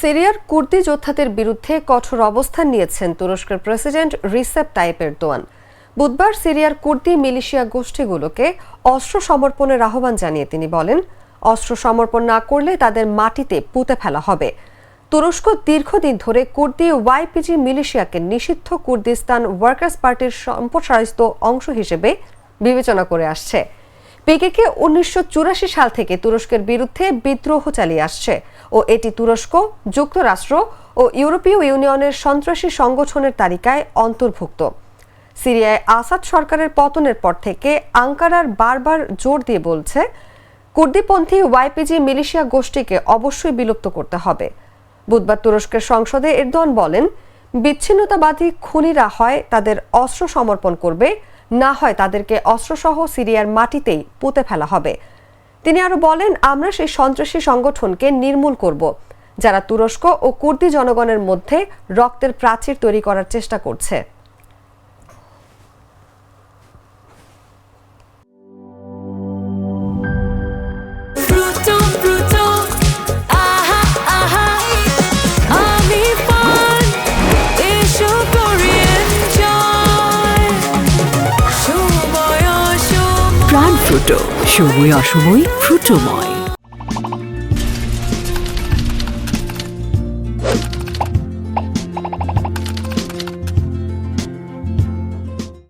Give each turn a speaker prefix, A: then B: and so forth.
A: সিরিয়ার কুর্দি যোদ্ধাদের বিরুদ্ধে কঠোর অবস্থান নিয়েছেন তুরস্কের প্রেসিডেন্ট রিসেপ তাইপ এরদোয়ান। বুধবার সিরিয়ার কুর্দি মিলিশিয়া গোষ্ঠীগুলোকে অস্ত্র সমর্পণের আহ্বান জানিয়ে তিনি বলেন, অস্ত্র সমর্পণ না করলে তাদের মাটিতে পুঁতে ফেলা হবে। তুরস্ক দীর্ঘদিন ধরে কুর্দি ওয়াইপিজি মিলিশিয়াকে নিষিদ্ধ কুর্দিস্তান ওয়ার্কার্স পার্টির সম্প্রসারিত অংশ হিসেবে বিবেচনা করে আসছে। পিকেকে 1984 সাল থেকে তুরস্কের বিরুদ্ধে বিদ্রোহ চালিয়ে আসছে ও এটি তুরস্ক, যুক্তরাষ্ট্র ও ইউরোপীয় ইউনিয়নের সন্ত্রাসী সংগঠনের তালিকায় অন্তর্ভুক্ত। সিরিয়ায় আসাদ সরকারের পতনের পর থেকে আঙ্কারার বারবার জোর দিয়ে বলছে, কুর্দিপন্থী ওয়াইপিজি মিলিশিয়া গোষ্ঠীকে অবশ্যই বিলুপ্ত করতে হবে। বুধবার তুরস্কের সংসদে এরদোয়ান বলেন, বিচ্ছিন্নতাবাদী খুনিরা হয় তাদের অস্ত্র সমর্পণ করবে, না হয় তাদেরকে অস্ত্রসহ সিরিয়ার মাটিতেই পুঁতে ফেলা হবে। তিনি আরো বলেন, আমরা সেই সন্ত্রাসী সংগঠনকে নির্মূল করব যারা তুরস্ক ও কুর্দি জনগণের মধ্যে রক্তের প্রাচীর তৈরি করার চেষ্টা করছে।
B: প্রাণ ফ্রুটো, সময় অসময় ফ্রুটোময়।